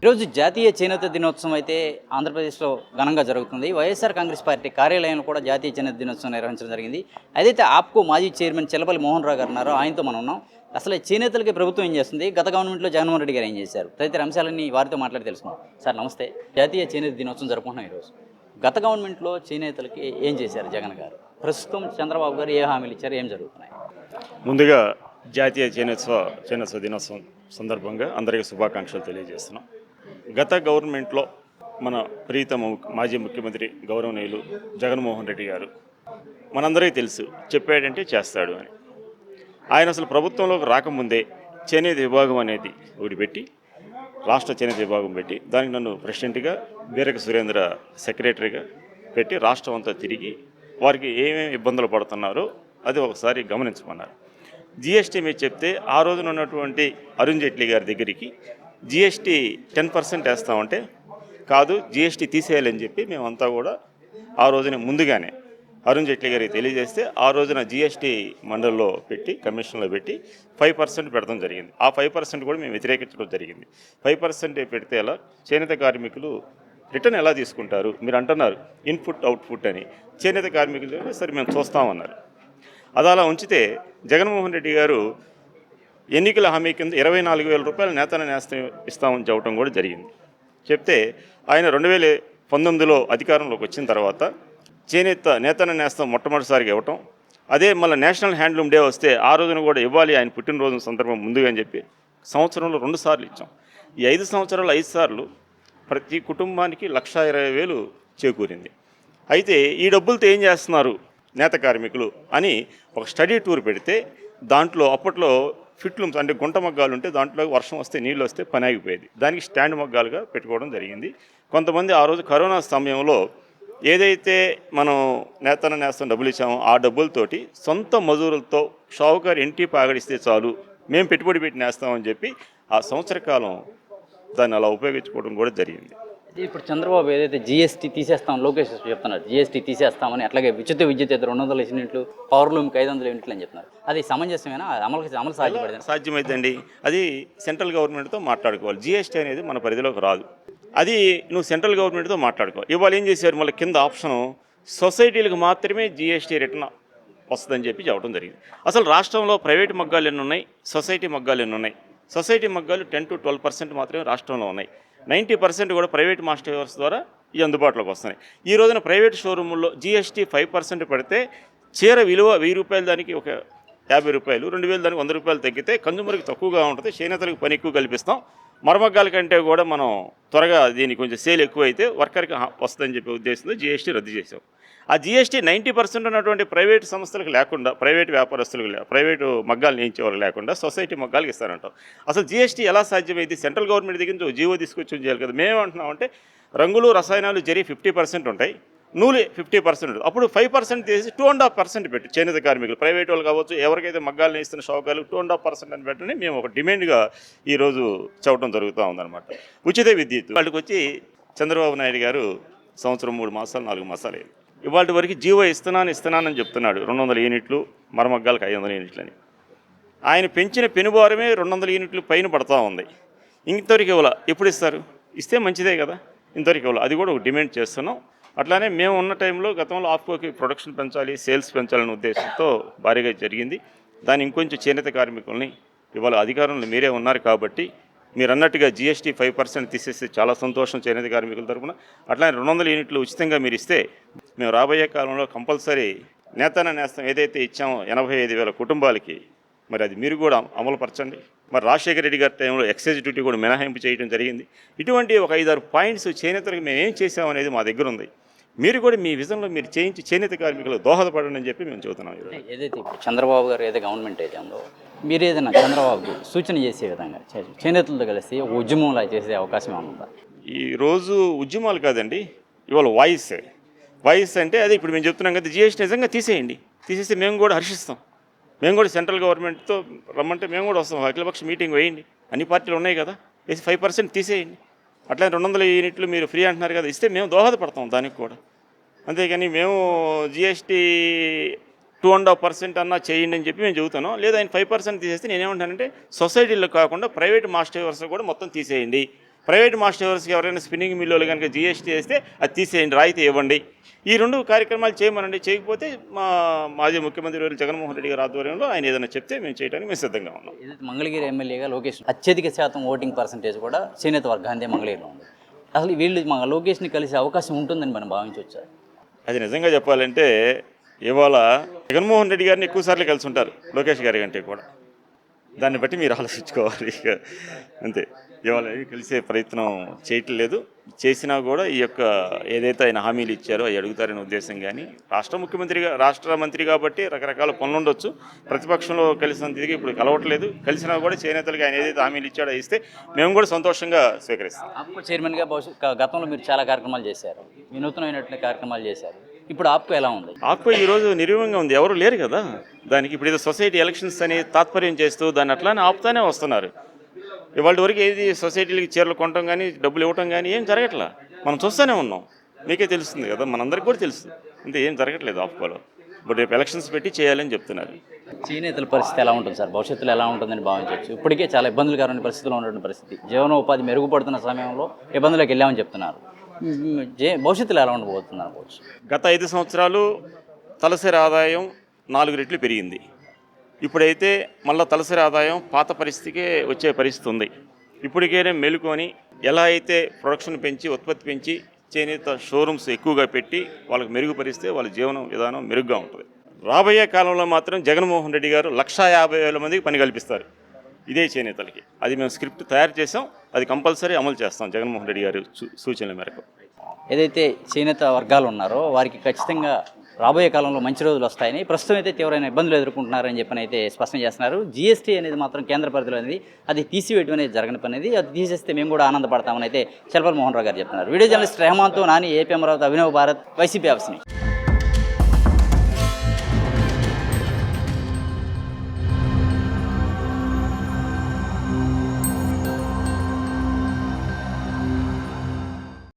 ఈరోజు జాతీయ చేనేత దినోత్సవం అయితే ఆంధ్రప్రదేశ్లో ఘనంగా జరుగుతుంది. వైఎస్ఆర్ కాంగ్రెస్ పార్టీ కార్యాలయంలో కూడా జాతీయ చేనేత దినోత్సవం నిర్వహించడం జరిగింది. అదైతే ఆప్కో మాజీ చైర్మన్ చెల్లపల్లి మోహన్ రావు గారు ఉన్నారు. ఆయనతో మనం ఉన్నాం. అసలు చేనేతలకి ప్రభుత్వం ఏం చేస్తుంది, గత గవర్నమెంట్లో జగన్మోహన్ రెడ్డి గారు ఏం చేశారు, తదితర అంశాలన్నీ వారితో మాట్లాడి తెలుసుకున్నాం. సార్ నమస్తే. జాతీయ చేనేత దినోత్సవం జరుపుకుంటున్నాం ఈరోజు. గత గవర్నమెంట్లో చేనేతలకి ఏం చేశారు జగన్ గారు, ప్రస్తుతం చంద్రబాబు గారు ఏ హామీలు ఇచ్చారు, ఏం జరుగుతున్నాయి? ముందుగా జాతీయ చేనేత దినోత్సవం సందర్భంగా అందరికీ శుభాకాంక్షలు తెలియజేస్తున్నాం. గత గవర్నమెంట్లో మన ప్రీతమ మాజీ ముఖ్యమంత్రి గౌరవనీయులు జగన్మోహన్ రెడ్డి గారు మనందరికీ తెలుసు, చెప్పాడంటే చేస్తాడు అని. ఆయన అసలు ప్రభుత్వంలోకి రాకముందే చేనేత విభాగం అనేది ఒకటి పెట్టి, రాష్ట్ర చేనేత విభాగం పెట్టి, దానికి నన్ను ప్రెసిడెంట్గా, బీరక సురేంద్ర సెక్రటరీగా పెట్టి రాష్ట్రం అంతా తిరిగి వారికి ఏమేమి ఇబ్బందులు పడుతున్నారో అది ఒకసారి గమనించమన్నారు. జిఎస్టీ మీద చెప్తే ఆ రోజున ఉన్నటువంటి అరుణ్ జైట్లీ గారి దగ్గరికి జిఎస్టీ 10% వేస్తామంటే కాదు, జిఎస్టీ తీసేయాలని చెప్పి మేమంతా కూడా ఆ రోజున ముందుగానే అరుణ్ జైట్లీ గారికి తెలియజేస్తే ఆ రోజున జిఎస్టీ మండలిలో పెట్టి, కమిషన్లో పెట్టి 5% పెడతాం జరిగింది. ఆ 5% కూడా మేము వ్యతిరేకించడం జరిగింది. 5% పెడితే ఎలా చేనేత కార్మికులు రిటర్న్ ఎలా తీసుకుంటారు? మీరు అంటున్నారు ఇన్పుట్ అవుట్పుట్ అని. చేనేత కార్మికులు సరే మేము చూస్తామన్నారు. అది అలా ఉంచితే జగన్మోహన్ రెడ్డి గారు ఎన్నికల హామీ కింద 24,000 రూపాయలు నేస్తం ఇస్తామని చెప్పడం కూడా జరిగింది. చెప్తే ఆయన 2019లో అధికారంలోకి వచ్చిన తర్వాత నేస్తం మొట్టమొదటిసారిగా ఇవ్వటం, అదే మళ్ళీ నేషనల్ హ్యాండ్లూమ్ డే వస్తే ఆ రోజున కూడా ఇవ్వాలి ఆయన పుట్టినరోజు సందర్భం ముందుగా అని చెప్పి సంవత్సరంలో 2 సార్లు ఇచ్చాం. ఈ 5 సంవత్సరాలు 5 సార్లు ప్రతి కుటుంబానికి 1,20,000 చేకూరింది. అయితే ఈ డబ్బులతో ఏం చేస్తున్నారు నేత కార్మికులు అని ఒక స్టడీ టూర్ పెడితే దాంట్లో అప్పట్లో ఫిట్లూమ్స్ అంటే గుంట మగ్గాలు ఉంటే దాంట్లో వర్షం వస్తే నీళ్ళు వస్తే పని ఆగిపోయేది. దానికి స్టాండ్ మగ్గాలుగా పెట్టుకోవడం జరిగింది. కొంతమంది ఆ రోజు కరోనా సమయంలో ఏదైతే మనం నేస్తం డబ్బులు ఇచ్చామో ఆ డబ్బులతోటి సొంత మజూరులతో షావుకారు ఇంటి పాగడిస్తే చాలు, మేము పెట్టుబడి పెట్టి నేస్తామని చెప్పి ఆ సంవత్సర కాలం దాన్ని అలా ఉపయోగించుకోవడం కూడా జరిగింది. ఇప్పుడు చంద్రబాబు ఏదైతే జీఎస్టీ తీసేస్తాం, లోకేష్ చెప్తున్నారు జీఎస్టీ తీసేస్తామని, అట్లాగే ఉచిత విద్యుత్ అయితే 200 యూనిట్లు, పవర్ లూమ్కి 500 యూనిట్లు అని చెప్తున్నారు. అది సమంజసమేనా? అమలు సాధ్యమైందండి. అది సెంట్రల్ గవర్నమెంట్తో మాట్లాడుకోవాలి. జీఎస్టీ అనేది మన పరిధిలోకి రాదు. అది నువ్వు సెంట్రల్ గవర్నమెంట్తో మాట్లాడుకోవాలి. ఇవాళ ఏం చేశారు, మళ్ళీ కింద ఆప్షను సొసైటీలకు మాత్రమే జీఎస్టీ రిటర్న్ వస్తుందని చెప్పి చెప్పడం జరిగింది. అసలు రాష్ట్రంలో ప్రైవేట్ మగ్గాలు ఎన్ని ఉన్నాయి, సొసైటీ మగ్గాలు ఎన్ని ఉన్నాయి? సొసైటీ మగ్గాలు 10 to 12% మాత్రమే రాష్ట్రంలో ఉన్నాయి. 90% కూడా ప్రైవేట్ మాస్టర్స్ ద్వారా ఈ అందుబాటులోకి వస్తున్నాయి. ఈ రోజున ప్రైవేట్ షోరూముల్లో జీఎస్టీ 5% పెడితే చీర విలువ 1,000 రూపాయలు దానికి ఒక 50 రూపాయలు, 2,000 దానికి 100 రూపాయలు తగ్గితే కన్జ్యూమర్కి తక్కువగా ఉంటుంది. చేనేతలకు పని ఎక్కువ కల్పిస్తాం. మరమగ్గాల కంటే కూడా మనం త్వరగా దీనికి కొంచెం సేల్ ఎక్కువ అయితే వర్కర్కి వస్తుందని చెప్పే ఉద్దేశంతో జీఎస్టీ రద్దు చేసాం. ఆ జీఎస్టీ 90% ఉన్నటువంటి ప్రైవేట్ సంస్థలకు లేకుండా, ప్రైవేట్ వ్యాపారస్తులకు, ప్రైవేటు మగ్గాలు నేయించేవాళ్ళు లేకుండా సొసైటీ మగ్గాలకు ఇస్తారంటాం. అసలు జీఎస్టీ ఎలా సాధ్యమైంది? సెంట్రల్ గవర్నమెంట్ దగ్గర నుంచి జీవో తీసుకొచ్చి చేయాలి కదా. మేమేమంటున్నామంటే రంగులు రసాయనాలు 50% ఉంటాయి, నూలు 50% ఉంటుంది. అప్పుడు 5% తీసి 2.5% పెట్టు చేనేత కార్మికులు, ప్రైవేట్ వాళ్ళు కావచ్చు, ఎవరికైతే మగ్గాలు నేయిస్తున్న షావుకారులు 2.5% అని పెట్టని మేము ఒక డిమాండ్గా ఈరోజు చెప్పడం జరుగుతూ ఉందన్నమాట. ఉచిత విద్యుత్ వాళ్ళకి వచ్చి చంద్రబాబు నాయుడు గారు సంవత్సరం 3 మాసాలు 4 మాసాలు అయ్యింది. ఇవాళ వరకు జీవో ఇస్తున్నానని చెప్తున్నాడు. 200 యూనిట్లు, మరమగ్గాలకు 500 యూనిట్లు అని. ఆయన పెంచిన పెనుభారమే 200 యూనిట్లు పైన పడతా ఉంది. ఇంతవరకు ఇవ్వాల. ఎప్పుడు ఇస్తారు? ఇస్తే మంచిదే కదా. ఇంతవరకు ఇవ్వాల. అది కూడా ఒక డిమాండ్ చేస్తున్నాం. అట్లానే మేము ఉన్న టైంలో గతంలో ఆప్కోకి ప్రొడక్షన్ పెంచాలి, సేల్స్ పెంచాలనే ఉద్దేశంతో భారీగా జరిగింది. దాన్ని ఇంకొంచెం చేనేత కార్మికుల్ని ఇవాళ అధికారంలో మీరే ఉన్నారు కాబట్టి మీరు అన్నట్టుగా జీఎస్టీ 5% తీసేస్తే చాలా సంతోషం చేనేత కార్మికుల తరఫున. అట్లానే 200 యూనిట్లు ఉచితంగా మీరు ఇస్తే మేము రాబోయే కాలంలో కంపల్సరీ నేస్తం ఏదైతే ఇచ్చామో 85,000 కుటుంబాలకి, మరి అది మీరు కూడా అమలుపరచండి. మరి రాజశేఖర రెడ్డి గారి టైంలో ఎక్సైజ్ డ్యూటీ కూడా మినహాయింపు చేయడం జరిగింది. ఇటువంటి ఒక 5-6 పాయింట్స్ చేనేతలకు మేము ఏం చేసామనేది మా దగ్గర ఉంది. మీరు కూడా మీ విజన్లో మీరు చేయించి చేనేత కార్మికులు దోహదపడండి అని చెప్పి మేము చెబుతున్నాం. ఏదైతే చంద్రబాబు గారు ఏదైతే గవర్నమెంట్ ఏరియాలో మీరు ఏదైనా చంద్రబాబుకి సూచన చేసే విధంగా చేనేతలతో కలిసి ఒక ఉద్యమంలా చేసే అవకాశం ఏమన్నా? ఈరోజు ఉద్యమాలు కాదండి, ఇవాళ వాయిస్ అంటే అదే ఇప్పుడు మేము చెప్తున్నాం కదా, జీఎస్టీ నిజంగా తీసేస్తే మేము కూడా హర్షిస్తాం. మేము కూడా సెంట్రల్ గవర్నమెంట్తో రమ్మంటే మేము కూడా వస్తాం. అఖిలపక్ష మీటింగ్ వేయండి, అన్ని పార్టీలు ఉన్నాయి కదా, వేసి 5% తీసేయండి. అట్లా 200 యూనిట్లు మీరు ఫ్రీ అంటున్నారు కదా, ఇస్తే మేము దోహదపడతాం దానికి కూడా. అంతేగాని మేము జీఎస్టీ 2.5% అన్నా చేయండి అని చెప్పి మేము చెబుతాను. లేదా ఆయన 5% తీసేస్తే నేనేమంటానంటే సొసైటీలో కాకుండా ప్రైవేట్ మాస్టర్స్ కూడా మొత్తం తీసేయండి. ప్రైవేట్ మాస్టర్స్కి ఎవరైనా స్పిన్నింగ్ మిల్లులు కనుక జీఎస్టీ వేస్తే అది తీసేయండి, రాయితీ ఇవ్వండి. ఈ 2 కార్యక్రమాలు చేయమనండి. చేయకపోతే మా మాజీ ముఖ్యమంత్రి వారు జగన్మోహన్ రెడ్డి గారి ఆధ్వర్యంలో ఆయన ఏదైనా చెప్తే మేము చేయడానికి మేము సిద్ధంగా ఉన్నాం. ఏదైతే మంగళగిరి ఎమ్మెల్యేగా లోకేష్ అత్యధిక శాతం ఓటింగ్ పర్సంటేజ్ కూడా చేనేత వర్గాందే మంగళగిరిలో ఉంది. అసలు వీళ్ళు మా లోకేష్ని కలిసే అవకాశం ఉంటుందని మనం భావించవచ్చా? అది నిజంగా చెప్పాలంటే ఇవాళ జగన్మోహన్ రెడ్డి గారిని ఎక్కువసార్లు కలిసి ఉంటారు లోకేష్ గారి కంటే కూడా. దాన్ని బట్టి మీరు ఆలోచించుకోవాలి. ఇక అంతే, ఇవాళ కలిసే ప్రయత్నం చేయటం లేదు. చేసినా కూడా ఈ యొక్క ఏదైతే ఆయన హామీలు ఇచ్చారో అవి అడుగుతారనే ఉద్దేశం. కానీ రాష్ట్ర మంత్రి కాబట్టి రకరకాల పనులు ఉండొచ్చు. ప్రతిపక్షంలో కలిసినంత తిరిగి ఇప్పుడు కలవట్లేదు. కలిసినా కూడా చేనేతలకు ఆయన ఏదైతే హామీలు ఇచ్చాడో ఇస్తే మేము కూడా సంతోషంగా స్వీకరిస్తాం. ఆప్కో చైర్మన్గా గతంలో మీరు చాలా కార్యక్రమాలు చేశారు, వినూత్నమైనటువంటి కార్యక్రమాలు చేశారు. ఇప్పుడు ఆప్కో ఎలా ఉంది? ఆప్కో ఈరోజు నిర్వీవంగా ఉంది, ఎవరు లేరు కదా దానికి. ఇప్పుడు ఏదో సొసైటీ ఎలక్షన్స్ అని తాత్పర్యం చేస్తూ దాన్ని అట్లానే ఆపుతానే వస్తున్నారు. ఇవాళ వరకు ఏది సొసైటీలకి చీరలు కొనడం కానీ డబ్బులు ఇవ్వటం కానీ ఏం జరగట్లా. మనం చూస్తూనే ఉన్నాం, మీకే తెలుస్తుంది కదా, మనందరికీ కూడా తెలుసు. అంతే, ఏం జరగట్లేదు ఆప్కోలో. ఇప్పుడు రేపు ఎలక్షన్స్ పెట్టి చేయాలని చెప్తున్నారు. చేనేతల పరిస్థితి ఎలా ఉంటుంది సార్? భవిష్యత్తులో ఎలా ఉంటుందని భావించవచ్చు? ఇప్పటికే చాలా ఇబ్బందులకరమైన పరిస్థితిలో ఉన్నటువంటి పరిస్థితి, జీవనోపాధి మెరుగుపడుతున్న సమయంలో ఇబ్బందులకు వెళ్ళామని చెప్తున్నారు. భవిష్యత్తులో ఎలా ఉండబోతుంది అనుకోవచ్చు? గత 5 సంవత్సరాలు తలసరి ఆదాయం 4 రెట్లు పెరిగింది. ఇప్పుడైతే మళ్ళీ తలసరి ఆదాయం పాత పరిస్థితికే వచ్చే పరిస్థితి ఉంది. ఇప్పటికే మేలుకొని ఎలా అయితే ప్రొడక్షన్ పెంచి ఉత్పత్తి పెంచి చేనేత షోరూమ్స్ ఎక్కువగా పెట్టి వాళ్ళకి మెరుగుపరిస్తే వాళ్ళ జీవనం విధానం మెరుగ్గా ఉంటుంది. రాబోయే కాలంలో మాత్రం జగన్మోహన్ రెడ్డి గారు 150,000 మందికి పని కల్పిస్తారు ఇదే చేనేతలకి. అది మేము స్క్రిప్ట్ తయారు చేసాం, అది కంపల్సరీ అమలు చేస్తాం జగన్మోహన్ రెడ్డి గారి సూచనల మేరకు. ఏదైతే చేనేత వర్గాలు ఉన్నారో వారికి ఖచ్చితంగా రాబోయే కాలంలో మంచి రోజులు వస్తాయని, ప్రస్తుతం అయితే తీవ్రమైన ఇబ్బందులు ఎదుర్కొంటున్నారని చెప్పని అయితే స్పష్టం చేస్తున్నారు. జీఎస్టీ అనేది మాత్రం కేంద్ర పరిధిలో అనేది అది తీసివేయడం అనేది జరగని పని. అది తీసేస్తే మేము కూడా ఆనందపడతామని అయితే చలపల్లి మోహన్ రావు గారు చెప్తున్నారు. వీడియో జర్నలిస్ట్ రెహమాన్తో నాని, ఏపీ అమరావతి, అభినవ్ భారత్, వైసీపీ ఆఫీస్ని.